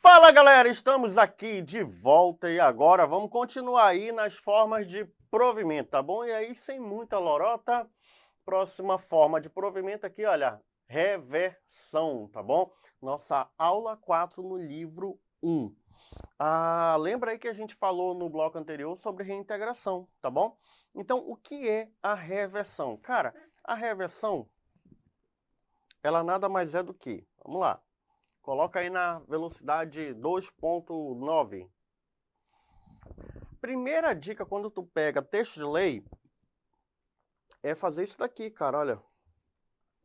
Fala galera, estamos aqui de volta e agora vamos continuar aí nas formas de provimento, tá bom? E aí, sem muita lorota, próxima forma de provimento aqui, olha, reversão, tá bom? Nossa aula 4 no livro 1. Lembra aí que a gente falou no bloco anterior sobre reintegração, tá bom? Então, o que é a reversão? Cara, a reversão, ela nada mais é do que, vamos lá, coloca aí na velocidade 2.9. Primeira dica quando tu pega texto de lei é fazer isso daqui, cara, olha.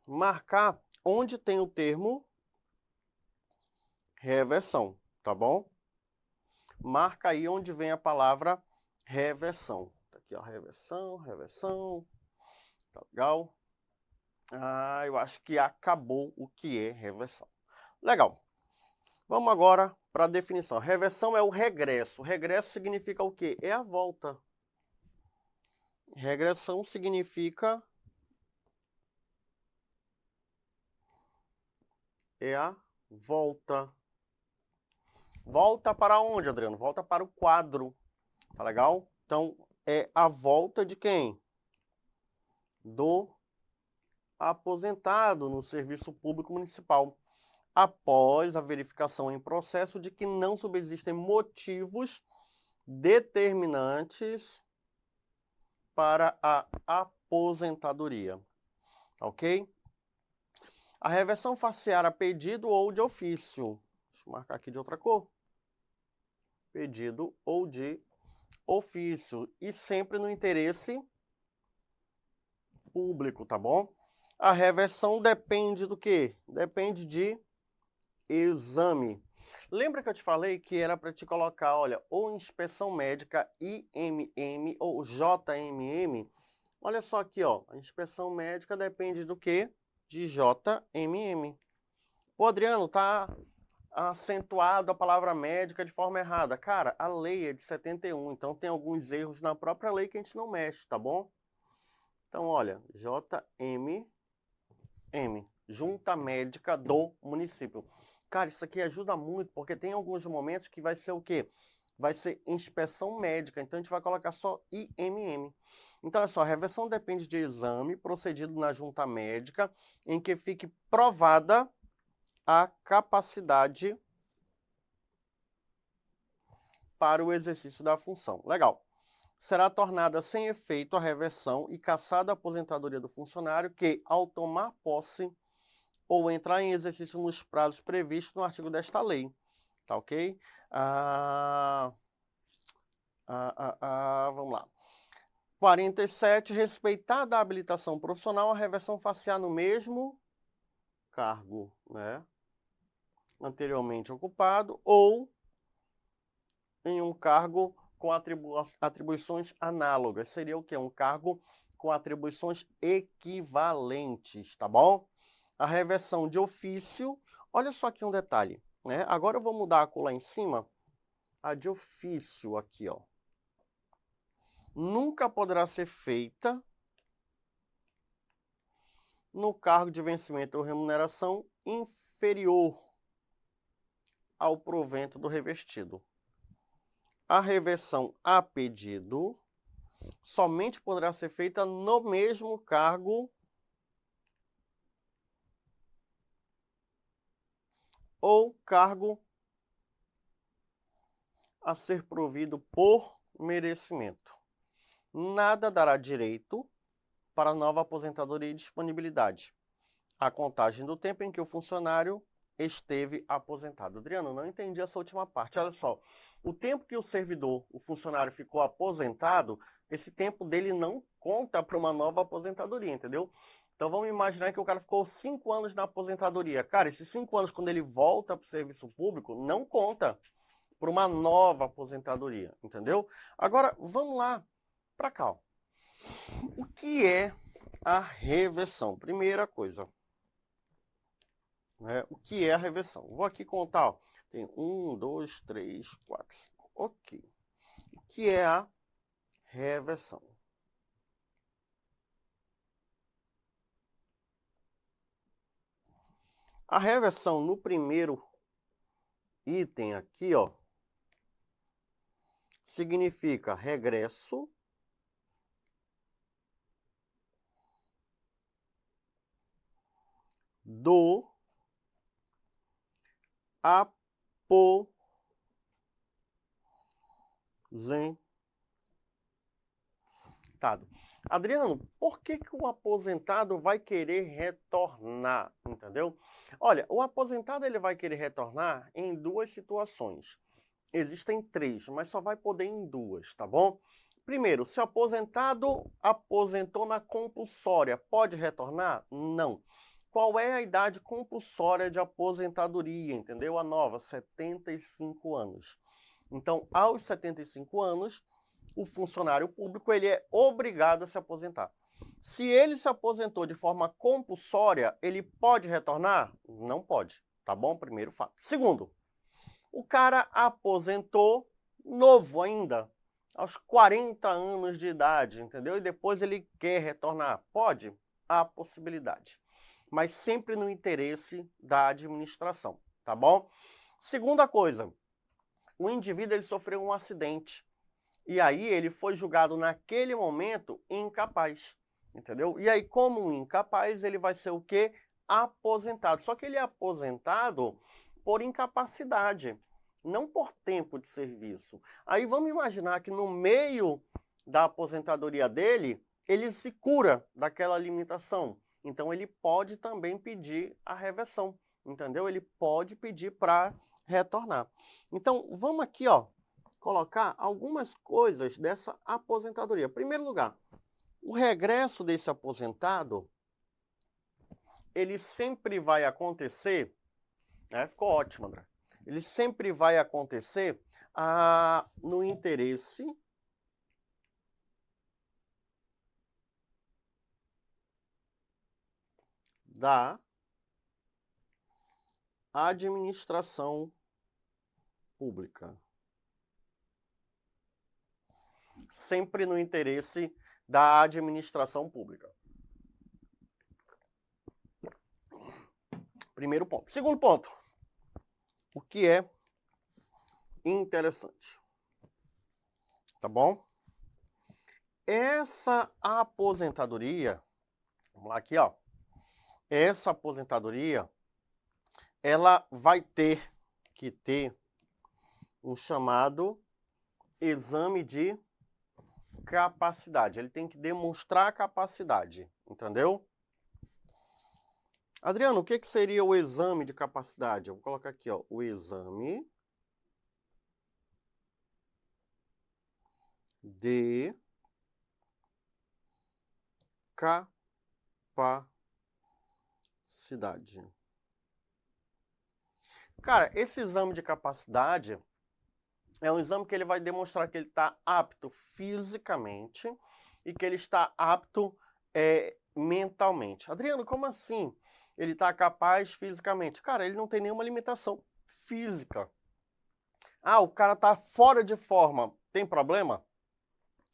Marcar onde tem o termo reversão, tá bom? Marca aí onde vem a palavra reversão. Tá aqui, ó, reversão, tá legal? Eu acho que acabou o que é reversão. Legal. Vamos agora para a definição. Reversão é o regresso. Regresso significa o quê? É a volta. Regressão significa a volta. Volta para onde, Adriano? Volta para o quadro. Tá legal? Então, é a volta de quem? Do aposentado no serviço público municipal, após a verificação em processo de que não subsistem motivos determinantes para a aposentadoria. Ok? A reversão far-se-á a pedido ou de ofício. Deixa eu marcar aqui de outra cor. Pedido ou de ofício. E sempre no interesse público, tá bom? A reversão depende do quê? Depende de exame. Lembra que eu te falei que era para te colocar, olha, ou inspeção médica IMM ou JMM? Olha só aqui, ó, a inspeção médica depende do quê? De JMM. Pô, Adriano, tá acentuado a palavra médica de forma errada. Cara, a lei é de 71, então tem alguns erros na própria lei que a gente não mexe, tá bom? Então, olha, JMM, Junta Médica do Município. Cara, isso aqui ajuda muito, porque tem alguns momentos que vai ser o quê? Vai ser inspeção médica, então a gente vai colocar só IMM. Então, olha só, a reversão depende de exame procedido na junta médica, em que fique provada a capacidade para o exercício da função. Legal. Será tornada sem efeito a reversão e cassada a aposentadoria do funcionário que, ao tomar posse ou entrar em exercício nos prazos previstos no artigo desta lei. Tá ok? Vamos lá. 47. Respeitada a habilitação profissional, a reversão far-se-á no mesmo cargo, né? Anteriormente ocupado ou em um cargo com atribuições análogas. Seria o quê? Um cargo com atribuições equivalentes, tá bom? A reversão de ofício, olha só aqui um detalhe, né? Agora eu vou mudar a cor lá em cima, a de ofício aqui, ó. Nunca poderá ser feita no cargo de vencimento ou remuneração inferior ao provento do revestido. A reversão a pedido somente poderá ser feita no mesmo cargo ou cargo a ser provido por merecimento. Nada dará direito para nova aposentadoria e disponibilidade. A contagem do tempo em que o funcionário esteve aposentado. Adriano, não entendi essa última parte. Olha só, o tempo que o servidor, o funcionário ficou aposentado, esse tempo dele não conta para uma nova aposentadoria, entendeu? Então vamos imaginar que o cara ficou 5 anos na aposentadoria. Cara, esses 5 anos, quando ele volta para o serviço público, não conta para uma nova aposentadoria, entendeu? Agora, vamos lá para cá. Ó. O que é a reversão? Primeira coisa, né? O que é a reversão? Vou aqui contar, ó. Tem 1, 2, 3, 4, 5. Ok. O que é a reversão? A reversão, no primeiro item aqui, ó, significa regresso do aposentado. Adriano, por que o aposentado vai querer retornar, entendeu? Olha, o aposentado ele vai querer retornar em duas situações. Existem três, mas só vai poder em duas, tá bom? Primeiro, se o aposentado aposentou na compulsória, pode retornar? Não. Qual é a idade compulsória de aposentadoria, entendeu? A nova, 75 anos. Então, aos 75 anos, o funcionário público ele é obrigado a se aposentar. Se ele se aposentou de forma compulsória, ele pode retornar? Não pode, tá bom? Primeiro fato. Segundo, o cara aposentou novo ainda, aos 40 anos de idade, entendeu? E depois ele quer retornar. Pode? Há possibilidade. Mas sempre no interesse da administração, tá bom? Segunda coisa, o indivíduo ele sofreu um acidente. E aí ele foi julgado naquele momento incapaz, entendeu? E aí, como incapaz, ele vai ser o quê? Aposentado. Só que ele é aposentado por incapacidade, não por tempo de serviço. Aí vamos imaginar que no meio da aposentadoria dele, ele se cura daquela limitação. Então ele pode também pedir a reversão, entendeu? Ele pode pedir para retornar. Então vamos aqui, ó, colocar algumas coisas dessa aposentadoria. Em primeiro lugar, o regresso desse aposentado, ele sempre vai acontecer, ficou ótimo, André. Ele sempre vai acontecer no interesse da administração pública. Sempre no interesse da administração pública. Primeiro ponto. Segundo ponto. O que é interessante. Tá bom? Essa aposentadoria, vamos lá aqui, ó. Essa aposentadoria, ela vai ter que ter um chamado exame de capacidade. Ele tem que demonstrar capacidade, entendeu? Adriano, o que seria o exame de capacidade? Eu vou colocar aqui, ó, o exame de capacidade. Cara, esse exame de capacidade é um exame que ele vai demonstrar que ele está apto fisicamente e que ele está apto mentalmente. Adriano, como assim? Ele está capaz fisicamente? Cara, ele não tem nenhuma limitação física. Ah, o cara está fora de forma. Tem problema?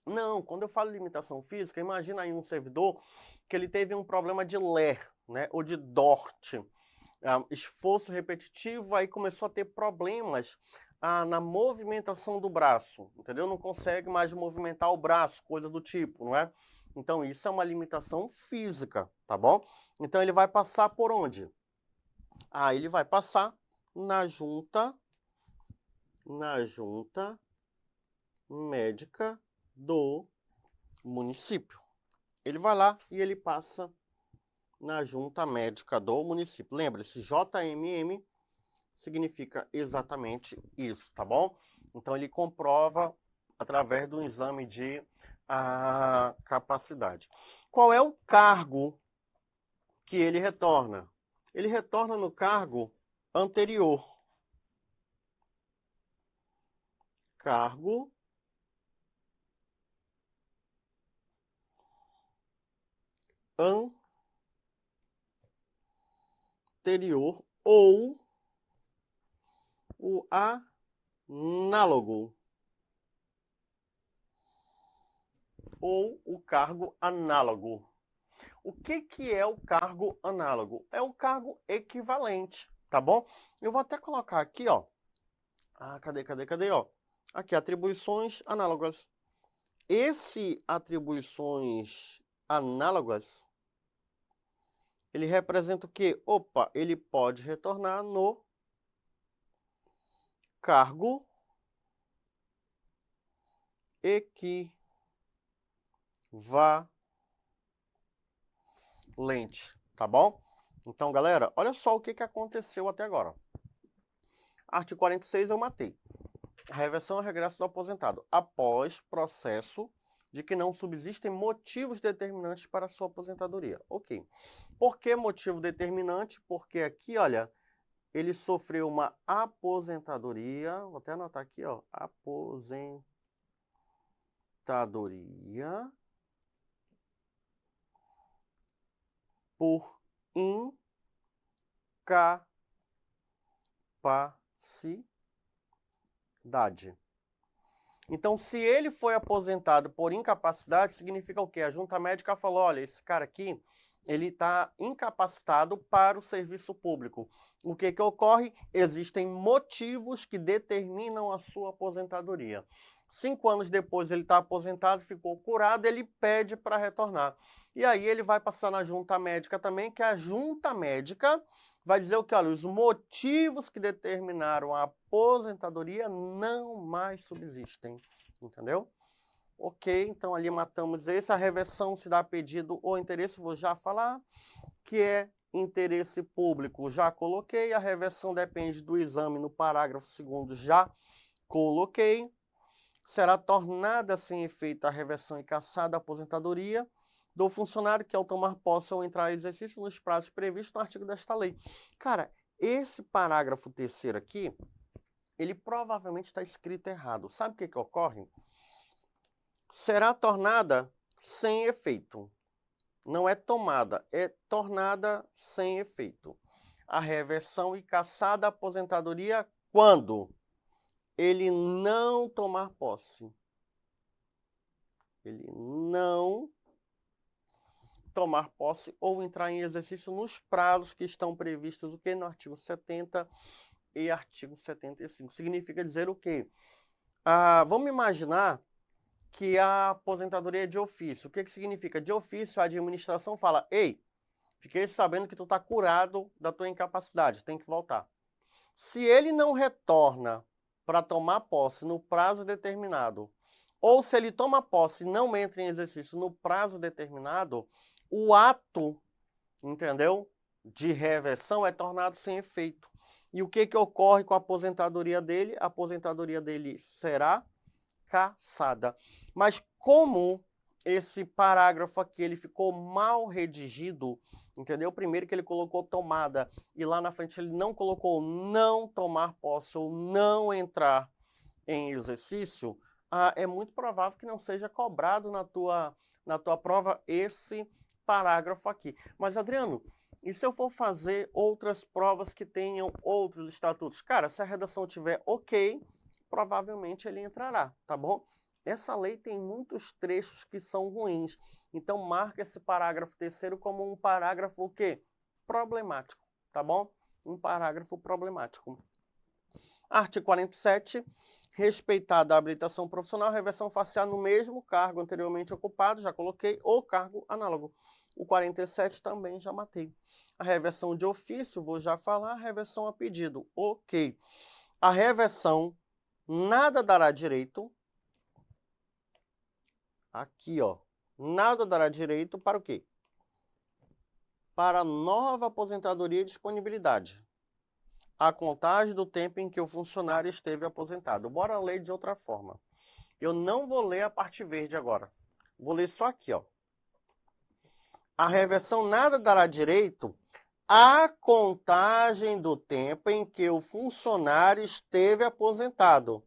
Não, quando eu falo limitação física, imagina aí um servidor que ele teve um problema de LER, né, ou de DORT, esforço repetitivo, aí começou a ter problemas na movimentação do braço, entendeu? Não consegue mais movimentar o braço, coisa do tipo, não é? Então isso é uma limitação física, tá bom? Então ele vai passar por onde? Ele vai passar na junta médica do município. Ele vai lá e ele passa na junta médica do município. Lembre-se, JMM significa exatamente isso, tá bom? Então ele comprova através do exame de capacidade. Qual é o cargo que ele retorna? Ele retorna no cargo anterior. Cargo anterior ou o análogo. Ou o cargo análogo. O que é o cargo análogo? É o cargo equivalente, tá bom? Eu vou até colocar aqui, ó, Cadê? Ó, aqui, atribuições análogas. Esse atribuições análogas, ele representa o quê? Opa, ele pode retornar no cargo equivalente, tá bom? Então, galera, olha só o que aconteceu até agora. Artigo 46 eu matei. A reversão e regresso do aposentado, após processo de que não subsistem motivos determinantes para a sua aposentadoria. Ok. Por que motivo determinante? Porque aqui, olha, ele sofreu uma aposentadoria, vou até anotar aqui, ó, aposentadoria por incapacidade. Então, se ele foi aposentado por incapacidade, significa o quê? A junta médica falou, olha, esse cara aqui, ele está incapacitado para o serviço público. O que ocorre? Existem motivos que determinam a sua aposentadoria. 5 anos depois ele está aposentado, ficou curado, ele pede para retornar. E aí ele vai passar na junta médica também, que a junta médica vai dizer o que? Olha, os motivos que determinaram a aposentadoria não mais subsistem, entendeu? Ok, então ali matamos esse. A reversão se dá a pedido ou interesse, vou já falar, que é interesse público, já coloquei. A reversão depende do exame no parágrafo 2º, já coloquei. Será tornada sem efeito a reversão e cassada a aposentadoria do funcionário que, ao tomar posse ou entrar em exercício nos prazos previstos no artigo desta lei. Cara, esse parágrafo 3º aqui, ele provavelmente está escrito errado. Sabe o que ocorre? Será tornada sem efeito. Não é tomada, é tornada sem efeito. A reversão e cassada a aposentadoria quando ele não tomar posse. Ele não tomar posse ou entrar em exercício nos prazos que estão previstos o quê? No artigo 70 e artigo 75. Significa dizer o quê? Vamos imaginar que a aposentadoria é de ofício. O que significa? De ofício, a administração fala, ei, fiquei sabendo que tu está curado da tua incapacidade, tem que voltar. Se ele não retorna para tomar posse no prazo determinado, ou se ele toma posse e não entra em exercício no prazo determinado, o ato, entendeu, de reversão é tornado sem efeito. E o que ocorre com a aposentadoria dele? A aposentadoria dele será cassada. Mas como esse parágrafo aqui ele ficou mal redigido, entendeu? Primeiro que ele colocou tomada e lá na frente ele não colocou não tomar posse ou não entrar em exercício, é muito provável que não seja cobrado na tua prova esse parágrafo aqui. Mas, Adriano, e se eu for fazer outras provas que tenham outros estatutos? Cara, se a redação tiver ok, provavelmente ele entrará, tá bom? Essa lei tem muitos trechos que são ruins. Então, marca esse parágrafo 3º como um parágrafo o quê? Problemático, tá bom? Um parágrafo problemático. Artigo 47. Respeitada a habilitação profissional, reversão facial no mesmo cargo anteriormente ocupado, já coloquei, ou cargo análogo. O 47 também já matei. A reversão de ofício, vou já falar, a reversão a pedido, ok. A reversão nada dará direito, aqui ó, nada dará direito para o quê? Para nova aposentadoria e disponibilidade. A contagem do tempo em que o funcionário esteve aposentado. Bora ler de outra forma. Eu não vou ler a parte verde agora. Vou ler só aqui, ó. A reversão nada dará direito à contagem do tempo em que o funcionário esteve aposentado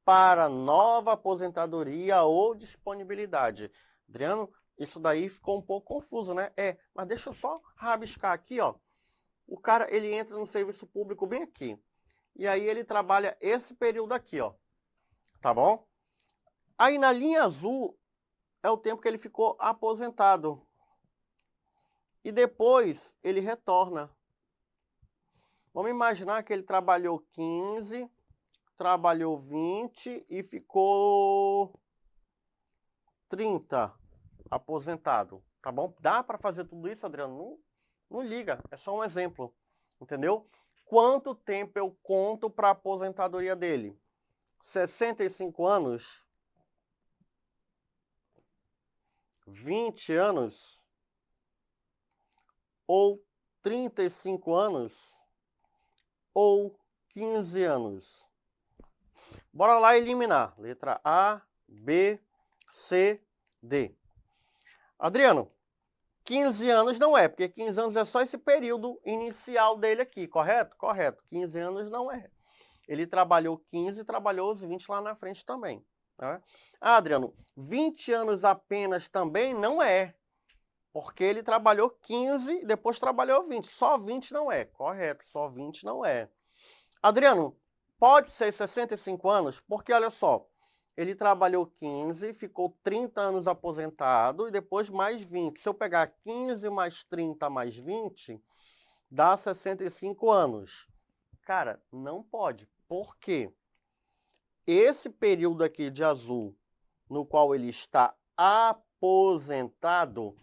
para nova aposentadoria ou disponibilidade. Adriano, isso daí ficou um pouco confuso, né? Mas deixa eu só rabiscar aqui, ó. O cara, ele entra no serviço público bem aqui. E aí ele trabalha esse período aqui, ó. Tá bom? Aí na linha azul é o tempo que ele ficou aposentado. E depois ele retorna. Vamos imaginar que ele trabalhou 15 trabalhou 20 e ficou 30 aposentado, tá bom? Dá para fazer tudo isso, Adriano? Não liga, é só um exemplo, entendeu? Quanto tempo eu conto para a aposentadoria dele? 65 anos? 20 anos? Ou 35 anos? Ou 15 anos? Bora lá eliminar. Letra A, B, C, D. Adriano, 15 anos não é, porque 15 anos é só esse período inicial dele aqui, correto? Correto. 15 anos não é. Ele trabalhou 15 e trabalhou os 20 lá na frente também. Né? Ah, Adriano, 20 anos apenas também não é. Porque ele trabalhou 15 e depois trabalhou 20. Só 20 não é. Correto, só 20 não é. Adriano, pode ser 65 anos? Porque, olha só, ele trabalhou 15, ficou 30 anos aposentado e depois mais 20. Se eu pegar 15 mais 30 mais 20, dá 65 anos. Cara, não pode. Por quê? Esse período aqui de azul, no qual ele está aposentado,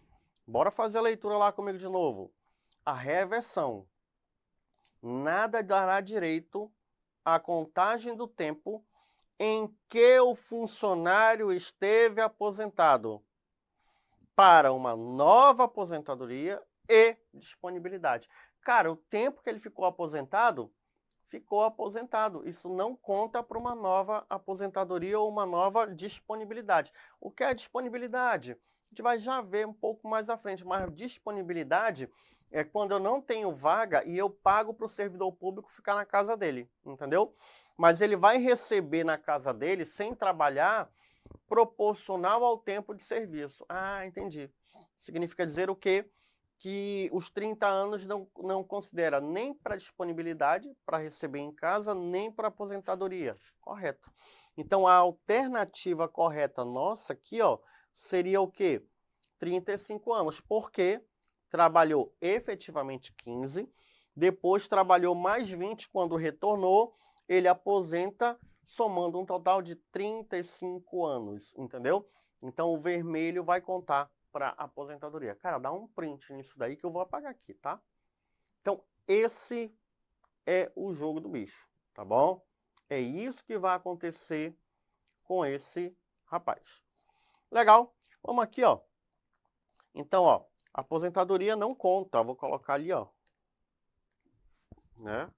bora fazer a leitura lá comigo de novo. A reversão. Nada dará direito à contagem do tempo em que o funcionário esteve aposentado para uma nova aposentadoria e disponibilidade. Cara, o tempo que ele ficou aposentado, ficou aposentado. Isso não conta para uma nova aposentadoria ou uma nova disponibilidade. O que é disponibilidade? A gente vai já ver um pouco mais à frente, mas disponibilidade é quando eu não tenho vaga e eu pago para o servidor público ficar na casa dele, entendeu? Mas ele vai receber na casa dele, sem trabalhar, proporcional ao tempo de serviço. Ah, entendi. Significa dizer o quê? Que os 30 anos não considera nem para disponibilidade, para receber em casa, nem para aposentadoria. Correto. Então, a alternativa correta nossa aqui, ó, seria o quê? 35 anos. Por quê? Trabalhou efetivamente 15, depois trabalhou mais 20 quando retornou, ele aposenta somando um total de 35 anos, entendeu? Então o vermelho vai contar para aposentadoria. Cara, dá um print nisso daí que eu vou apagar aqui, tá? Então esse é o jogo do bicho, tá bom? É isso que vai acontecer com esse rapaz. Legal? Vamos aqui, ó. Então, ó, aposentadoria não conta. Vou colocar ali, ó. Né?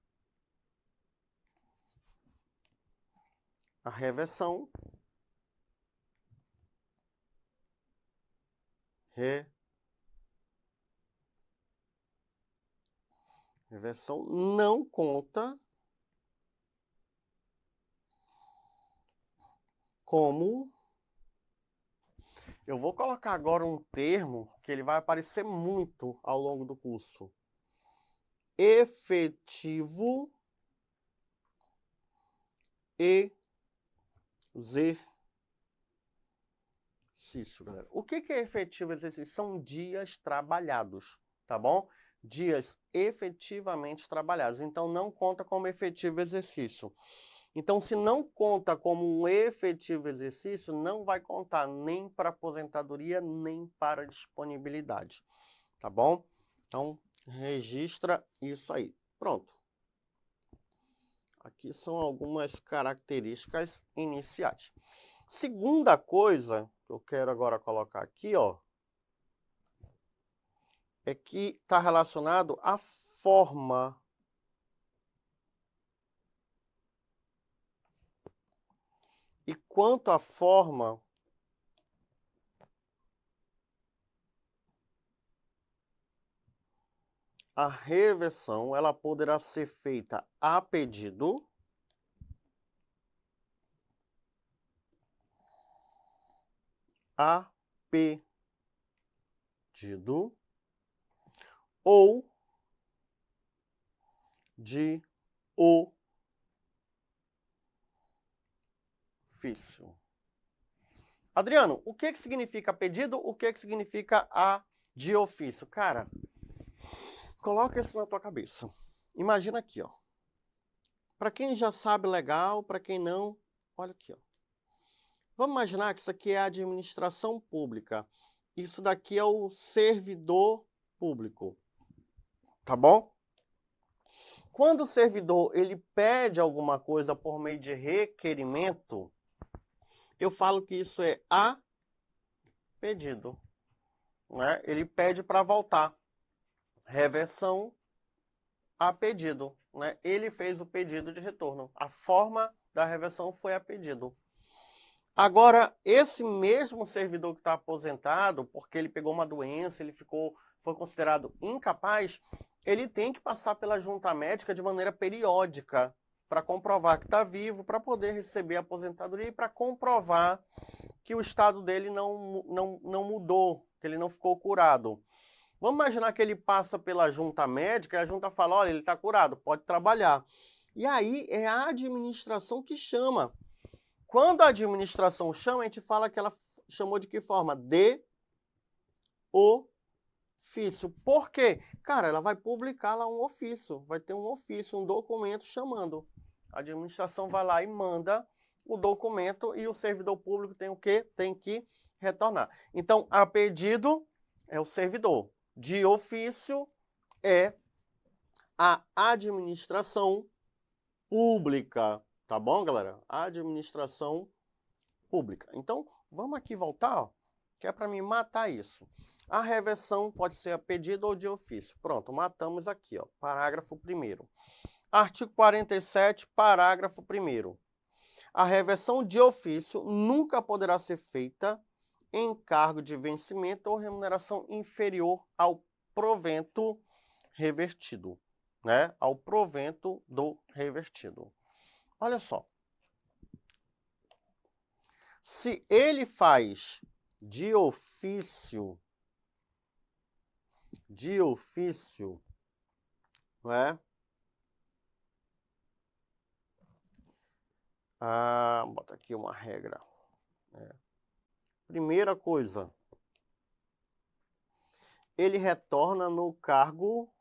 A reversão. Reversão não conta como... Eu vou colocar agora um termo que ele vai aparecer muito ao longo do curso. Efetivo exercício, galera. O que é efetivo exercício? São dias trabalhados, tá bom? Dias efetivamente trabalhados. Então, não conta como efetivo exercício. Então, se não conta como um efetivo exercício, não vai contar nem para aposentadoria, nem para disponibilidade, tá bom? Então, registra isso aí. Pronto. Aqui são algumas características iniciais. Segunda coisa que eu quero agora colocar aqui, ó, é que está relacionado à forma. E quanto à forma, a reversão ela poderá ser feita a pedido, ou de ofício. Adriano, o que significa pedido? O que significa a de ofício? Cara, coloca isso na tua cabeça. Imagina aqui, ó. Para quem já sabe, legal. Para quem não, olha aqui, ó. Vamos imaginar que isso aqui é a administração pública. Isso daqui é o servidor público. Tá bom? Quando o servidor ele pede alguma coisa por meio de requerimento, eu falo que isso é a pedido. Né? Ele pede para voltar. Reversão a pedido. Né? Ele fez o pedido de retorno. A forma da reversão foi a pedido. Agora, esse mesmo servidor que está aposentado, porque ele pegou uma doença, foi considerado incapaz, ele tem que passar pela junta médica de maneira periódica para comprovar que está vivo, para poder receber a aposentadoria e para comprovar que o estado dele não mudou, que ele não ficou curado. Vamos imaginar que ele passa pela junta médica e a junta fala, olha, ele está curado, pode trabalhar. E aí é a administração que chama. Quando a administração chama, a gente fala que ela chamou de que forma? De ofício. Por quê? Cara, ela vai publicar lá um ofício, vai ter um ofício, um documento chamando. A administração vai lá e manda o documento e o servidor público tem o quê? Tem que retornar. Então, a pedido é o servidor. De ofício é a administração pública. Tá bom, galera? Administração pública. Então, vamos aqui voltar, ó, que é para me matar isso. A reversão pode ser a pedido ou de ofício. Pronto, matamos aqui, ó, parágrafo 1º. Artigo 47, parágrafo 1º. A reversão de ofício nunca poderá ser feita em cargo de vencimento ou remuneração inferior ao provento revertido, né? Ao provento do revertido. Olha só. Se ele faz de ofício, não é? Bota aqui uma regra. Primeira coisa, ele retorna no cargo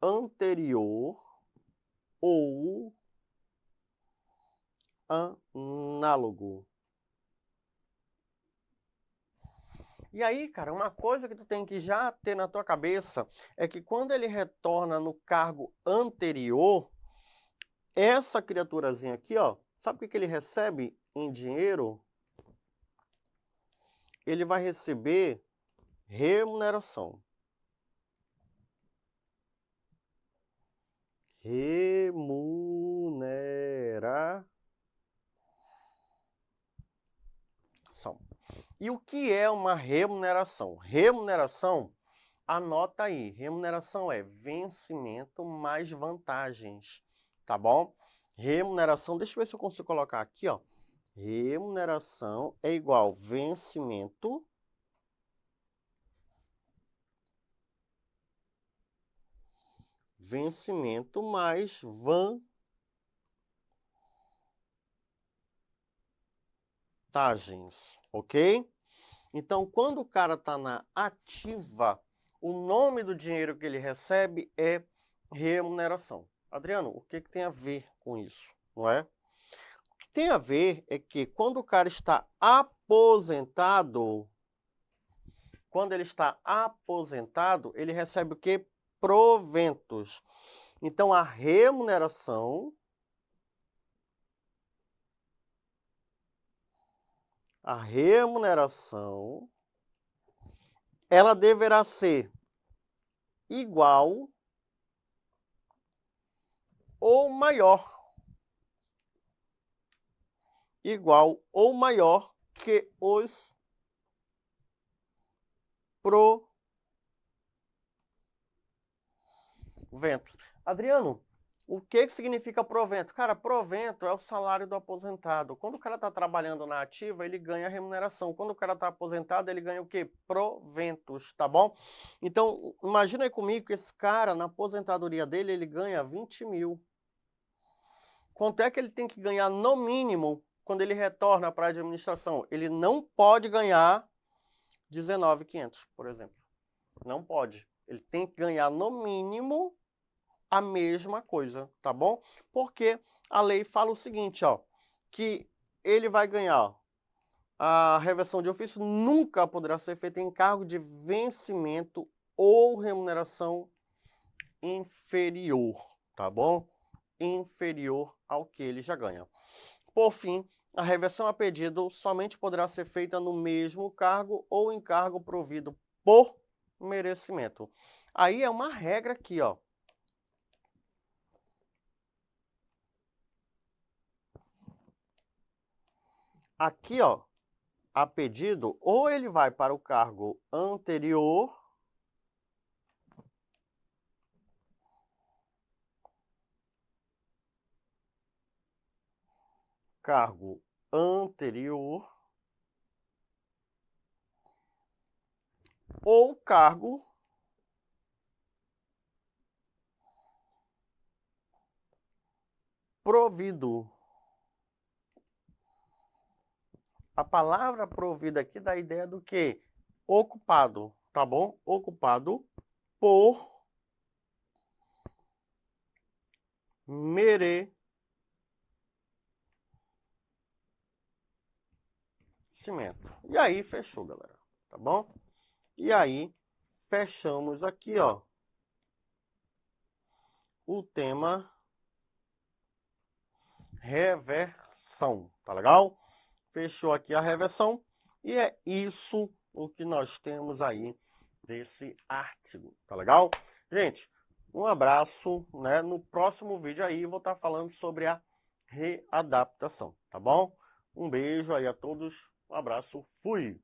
anterior ou análogo. E aí, cara, uma coisa que tu tem que já ter na tua cabeça é que quando ele retorna no cargo anterior, essa criaturazinha aqui, ó, sabe o que ele recebe em dinheiro? Ele vai receber remuneração. Remuneração. E o que é uma remuneração? Remuneração, anota aí, remuneração é vencimento mais vantagens, tá bom? Remuneração, deixa eu ver se eu consigo colocar aqui, ó. Remuneração é igual vencimento mais vantagens, ok? Então, quando o cara está na ativa, o nome do dinheiro que ele recebe é remuneração. Adriano, o que tem a ver com isso, não é? O que tem a ver é que quando o cara está aposentado, ele recebe o quê? Proventos. Então, a remuneração ela deverá ser igual ou maior. Que os proventos. Adriano, o que significa provento? Cara, provento é o salário do aposentado. Quando o cara está trabalhando na ativa, ele ganha remuneração. Quando o cara está aposentado, ele ganha o quê? Proventos, tá bom? Então, imagina aí comigo que esse cara, na aposentadoria dele, ele ganha 20 mil. Quanto é que ele tem que ganhar no mínimo quando ele retorna para a administração? Ele não pode ganhar 19.500, por exemplo. Não pode. Ele tem que ganhar, no mínimo, a mesma coisa, tá bom? Porque a lei fala o seguinte, ó, que ele vai ganhar a reversão de ofício nunca poderá ser feita em cargo de vencimento ou remuneração inferior, tá bom? Inferior ao que ele já ganha. Por fim, a reversão a pedido somente poderá ser feita no mesmo cargo ou em cargo provido por merecimento. Aí é uma regra aqui, ó. Aqui, ó, a pedido, ou ele vai para o cargo anterior, ou cargo provido. A palavra provida aqui dá a ideia do quê? Ocupado, tá bom? Ocupado por merecimento. E aí, fechou, galera. Tá bom? E aí, fechamos aqui, ó, o tema reversão, tá legal? Fechou aqui a reversão e é isso o que nós temos aí desse artigo, tá legal? Gente, um abraço, né? No próximo vídeo aí eu vou estar falando sobre a readaptação, tá bom? Um beijo aí a todos, um abraço, fui!